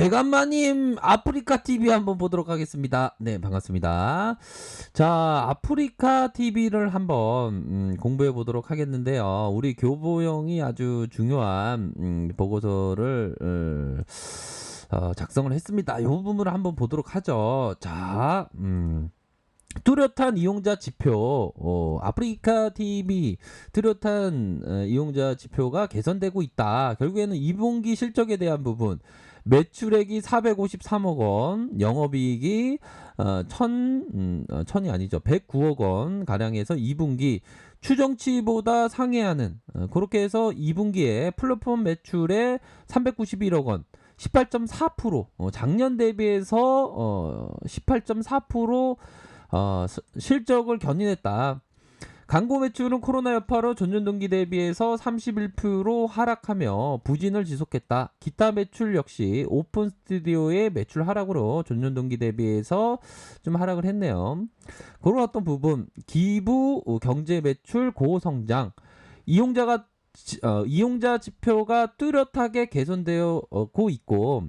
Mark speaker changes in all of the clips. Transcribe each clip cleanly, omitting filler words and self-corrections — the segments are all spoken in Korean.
Speaker 1: 대감마님 아프리카 TV 한번 보도록 하겠습니다. 네, 반갑습니다. 자, 아프리카 TV를 한번 공부해 보도록 하겠는데요. 우리 교보형이 아주 중요한 보고서를 작성을 했습니다. 이 부분을 한번 보도록 하죠. 자, 뚜렷한 이용자 지표, 아프리카 TV 뚜렷한 이용자 지표가 개선되고 있다. 결국에는 2분기 실적에 대한 부분, 매출액이 453억 원, 영업이익이 천이 아니죠. 109억 원 가량에서 2분기 추정치보다 상회하는, 그렇게 해서 2분기에 플랫폼 매출에 391억 원, 18.4%, 작년 대비해서 18.4% 실적을 견인했다. 광고 매출은 코로나 여파로 전년 동기 대비해서 31% 하락하며 부진을 지속했다. 기타 매출 역시 오픈 스튜디오의 매출 하락으로 전년 동기 대비해서 좀 하락을 했네요. 그런 어떤 부분, 기부 경제 매출 고성장, 이용자 지표가 뚜렷하게 개선되고 있고,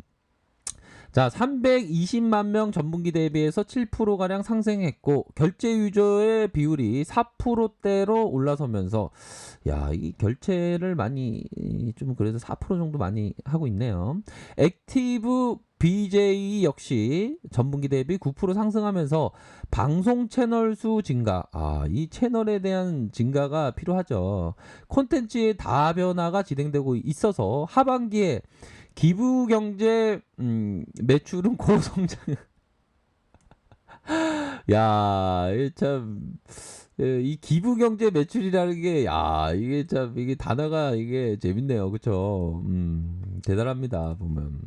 Speaker 1: 자, 320만 명 전분기 대비해서 7%가량 상승했고, 결제 유저의 비율이 4%대로 올라서면서, 야, 이 결제를 많이, 좀 그래도 4% 정도 많이 하고 있네요. 액티브 BJ 역시 전분기 대비 9% 상승하면서 방송 채널 수 증가, 이 채널에 대한 증가가 필요하죠. 콘텐츠의 다변화가 진행되고 있어서 하반기에 기부 경제 매출은 고성장. 야, 이 기부 경제 매출이라는 게, 야, 이게 참 이게 단어가 이게 재밌네요. 그렇죠? 대단합니다. 보면.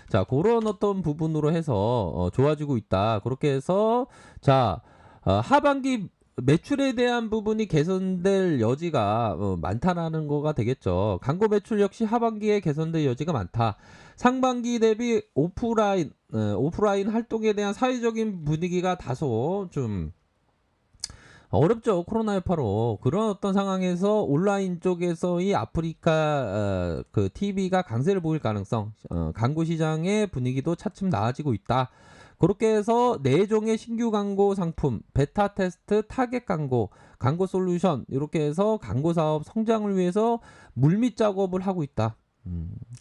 Speaker 1: 자, 그런 어떤 부분으로 해서 좋아지고 있다. 그렇게 해서 자, 하반기 매출에 대한 부분이 개선될 여지가 많다라는 거가 되겠죠. 광고 매출 역시 하반기에 개선될 여지가 많다. 상반기 대비 오프라인 활동에 대한 사회적인 분위기가 다소 좀 어렵죠. 코로나 여파로. 그런 어떤 상황에서 온라인 쪽에서의 아프리카 그 TV가 강세를 보일 가능성, 광고 시장의 분위기도 차츰 나아지고 있다. 그렇게 해서 4종의 신규 광고 상품, 베타 테스트, 타겟 광고, 광고 솔루션, 이렇게 해서 광고 사업 성장을 위해서 물밑 작업을 하고 있다.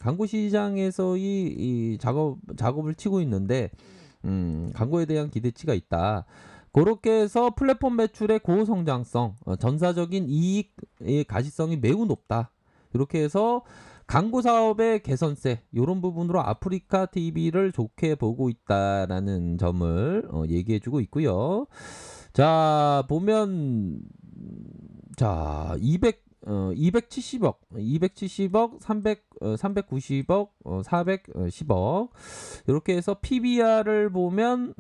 Speaker 1: 광고 시장에서 이 작업을 치고 있는데, 광고에 대한 기대치가 있다. 그렇게 해서 플랫폼 매출의 고성장성, 전사적인 이익의 가시성이 매우 높다. 이렇게 해서 광고 사업의 개선세, 이런 부분으로 아프리카 TV를 좋게 보고 있다라는 점을 얘기해주고 있고요. 자, 보면 자, 270억, 390억, 410억. 이렇게 해서 PBR을 보면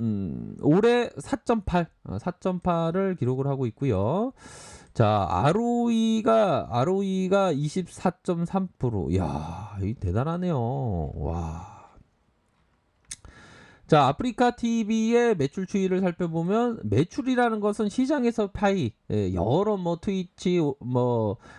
Speaker 1: 올해 4.8을 기록을 하고 있고요. 자, ROE가 24.3%. 이야, 이 대단하네요. 와. 자, 아프리카 TV의 매출 추이를 살펴보면, 매출이라는 것은 시장에서 파이, 여러 트위치,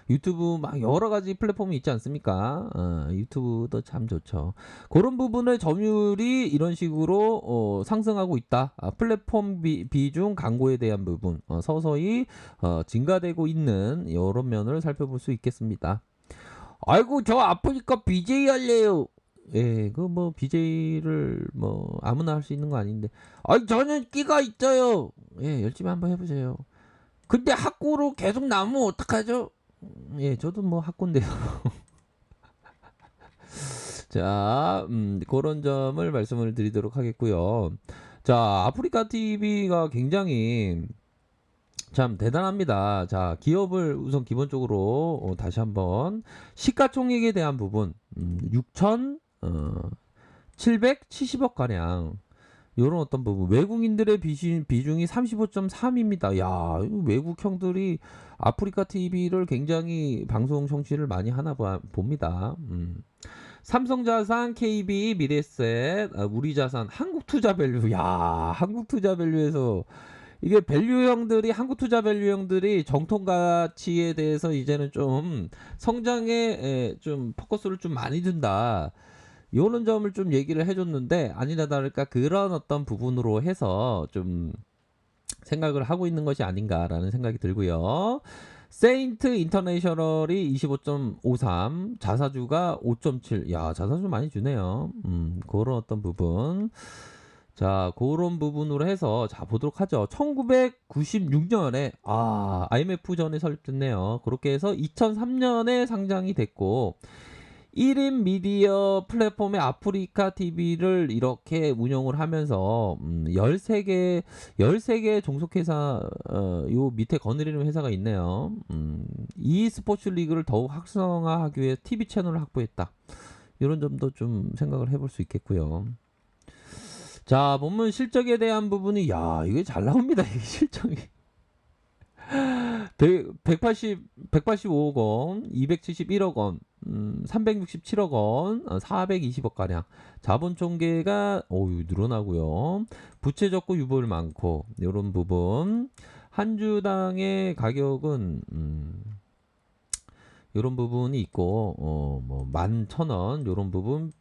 Speaker 1: 유튜브 막 여러 가지 플랫폼이 있지 않습니까? 유튜브도 참 좋죠. 그런 부분의 점유율이 이런 식으로 상승하고 있다. 플랫폼 비중 광고에 대한 부분 서서히 증가되고 있는 이런 면을 살펴볼 수 있겠습니다. 아이고, 저 아프리카 BJ 할래요. 예, BJ를 아무나 할 수 있는 거 아닌데. 아니, 저는 끼가 있어요. 예, 열심히 한번 해보세요. 근데 학고로 계속 나오면 어떡하죠? 예, 저도 학고인데요. 자, 그런 점을 말씀을 드리도록 하겠고요. 자, 아프리카 TV가 굉장히 참 대단합니다. 자, 기업을 우선 기본적으로 다시 한번 시가총액에 대한 부분 6,770억 가량, 이런 어떤 부분, 외국인들의 비중이 35.3입니다. 야, 외국 형들이 아프리카 TV를 굉장히 방송 청취를 많이 하나 봅니다. 삼성자산, KB, 미래에셋, 우리자산, 한국투자밸류. 야, 한국투자밸류에서 이게 한국투자밸류형들이 정통 가치에 대해서 이제는 좀 성장에 좀 포커스를 좀 많이 둔다. 요런 점을 좀 얘기를 해줬는데 아니나 다를까 그런 어떤 부분으로 해서 좀 생각을 하고 있는 것이 아닌가라는 생각이 들고요. 세인트 인터내셔널이 25.53, 자사주가 5.7. 야, 자사주 많이 주네요. 그런 어떤 부분. 자, 그런 부분으로 해서 자 보도록 하죠. 1996년에 IMF 전에 설립됐네요. 그렇게 해서 2003년에 상장이 됐고 1인 미디어 플랫폼의 아프리카 TV를 이렇게 운영을 하면서 13개 종속회사 요 밑에 거느리는 회사가 있네요. 이 스포츠 리그를 더욱 활성화하기 위해 TV 채널을 확보했다. 이런 점도 좀 생각을 해볼 수 있겠고요. 자, 보면 실적에 대한 부분이 이게 잘 나옵니다. 이 실적이. 185억 원, 271억 원, 367억 원, 420억 가량. 자본 총계가 늘어나고요. 부채 적고 유보율 많고 이런 부분. 한 주당의 가격은 이런 부분이 있고 뭐 11,000원 이런 부분.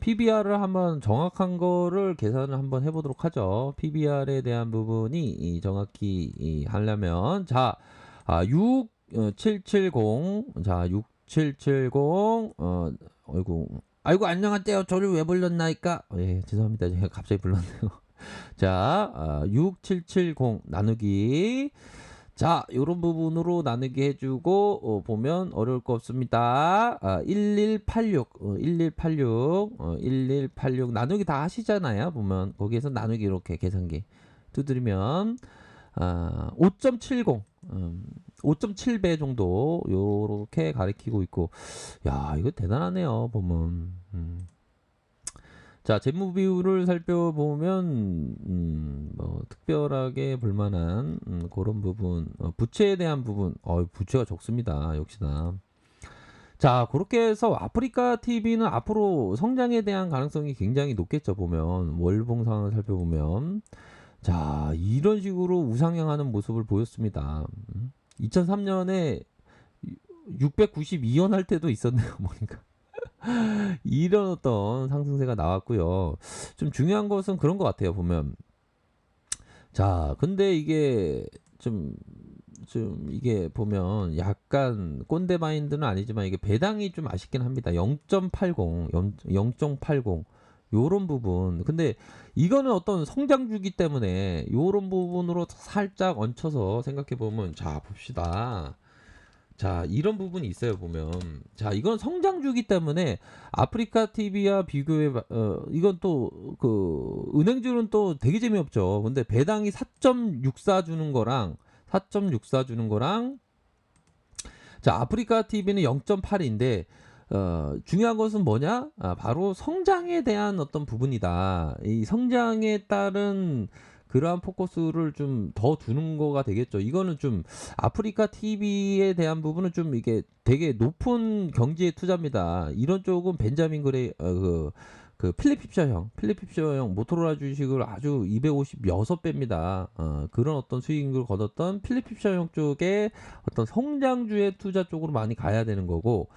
Speaker 1: PBR을 한번 정확한 거를 계산을 한번 해보도록 하죠. PBR에 대한 부분이 정확히 하려면 6770 6770 아이고 안녕하세요. 저를 왜 불렀나이까? 예, 죄송합니다. 제가 갑자기 불렀네요. 6770 나누기 요런 부분으로 나누기 해주고 보면 어려울 거 없습니다. 1186 나누기 다 하시잖아요. 보면 거기에서 나누기 이렇게 계산기 두드리면 5.70 5.7배 정도 요렇게 가리키고 있고 이거 대단하네요. 보면 자, 재무 비율을 살펴보면 뭐 특별하게 볼만한 그런 부분, 부채에 대한 부분, 부채가 적습니다. 역시나. 자, 그렇게 해서 아프리카 TV는 앞으로 성장에 대한 가능성이 굉장히 높겠죠. 보면 월봉 상황을 살펴보면 자, 이런 식으로 우상향하는 모습을 보였습니다. 2003년에 692원 할 때도 있었네요. 보니까. 이런 어떤 상승세가 나왔고요. 좀 중요한 것은 그런 것 같아요. 보면 자, 근데 이게 좀 이게 보면 약간 꼰대 마인드는 아니지만 이게 배당이 좀 아쉽긴 합니다. 0.80 요런 부분. 근데 이거는 어떤 성장주기 때문에 요런 부분으로 살짝 얹혀서 생각해 보면 자, 봅시다. 자, 이런 부분이 있어요. 보면 이건 성장주기 때문에 아프리카 TV와 비교해 이건 또 그 은행주는 또 되게 재미없죠. 근데 배당이 4.64 주는 거랑 자, 아프리카 TV는 0.8인데 중요한 것은 뭐냐? 바로 성장에 대한 어떤 부분이다. 이 성장에 따른 그러한 포커스를 좀 더 두는 거가 되겠죠. 이거는 좀 아프리카 TV에 대한 부분은 좀 이게 되게 높은 경지의 투자입니다. 이런 쪽은 벤자민 그레이 필립 힙셔형 모토로라 주식을 아주 256배입니다. 그런 어떤 수익을 거뒀던 필립 힙셔형 쪽에 어떤 성장주의 투자 쪽으로 많이 가야 되는 거고,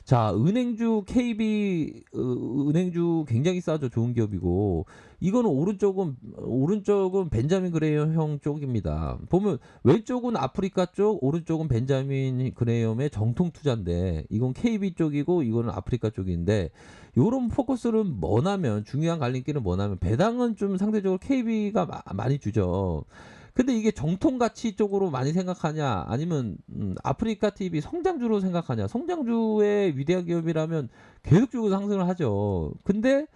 Speaker 1: 자, 은행주 KB 은행주 굉장히 싸죠. 좋은 기업이고 이거는 오른쪽은 벤자민 그레이엄 쪽입니다. 보면 왼쪽은 아프리카 쪽, 오른쪽은 벤자민 그레이엄의 정통 투자인데 이건 KB 쪽이고 이거는 아프리카 쪽인데 요런 포커스는 뭐냐면 중요한 갈림길은 뭐냐면 배당은 좀 상대적으로 KB가 많이 주죠. 근데 이게 정통 가치 쪽으로 많이 생각하냐 아니면 아프리카 TV 성장주로 생각하냐. 성장주의 위대한 기업이라면 계속적으로 상승을 하죠. 근데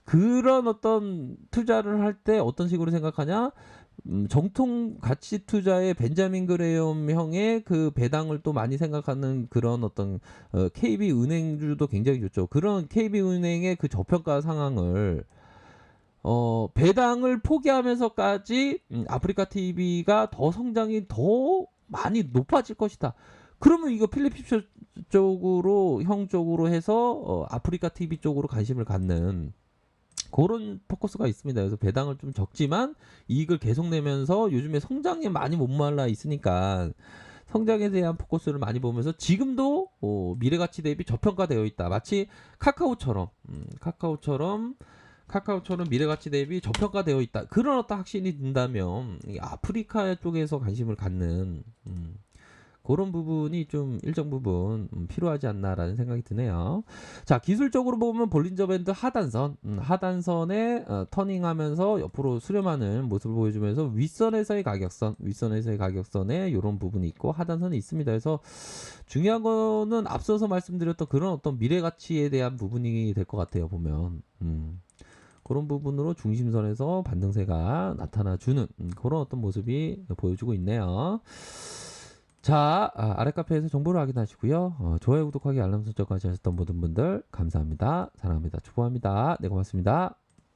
Speaker 1: 그런 어떤 투자를 할 때 어떤 식으로 생각하냐. 정통 가치 투자의 벤자민 그레이엄 형의 그 배당을 또 많이 생각하는 그런 어떤 KB 은행주도 굉장히 좋죠. 그런 KB 은행의 그 저평가 상황을 배당을 포기하면서까지 아프리카 TV가 더 성장이 더 많이 높아질 것이다. 그러면 이거 필리핀 쪽으로 형 쪽으로 해서 아프리카 TV 쪽으로 관심을 갖는 그런 포커스가 있습니다. 그래서 배당을 좀 적지만 이익을 계속 내면서 요즘에 성장에 많이 못 말라 있으니까 성장에 대한 포커스를 많이 보면서 지금도 미래 가치 대비 저평가되어 있다. 마치 카카오처럼 미래 가치 대비 저평가되어 있다. 그런 어떤 확신이 든다면 이 아프리카 쪽에서 관심을 갖는 그런 부분이 좀 일정 부분 필요하지 않나라는 생각이 드네요. 자, 기술적으로 보면 볼린저 밴드 하단선에 터닝하면서 옆으로 수렴하는 모습을 보여주면서 윗선에서의 가격선에 이런 부분이 있고 하단선이 있습니다. 그래서 중요한 거는 앞서서 말씀드렸던 그런 어떤 미래 가치에 대한 부분이 될 것 같아요. 보면 그런 부분으로 중심선에서 반등세가 나타나주는 그런 어떤 모습이 보여주고 있네요. 자, 아래 카페에서 정보를 확인하시고요. 좋아요, 구독하기, 알람 설정까지 하셨던 모든 분들 감사합니다. 사랑합니다. 축복합니다. 네, 고맙습니다.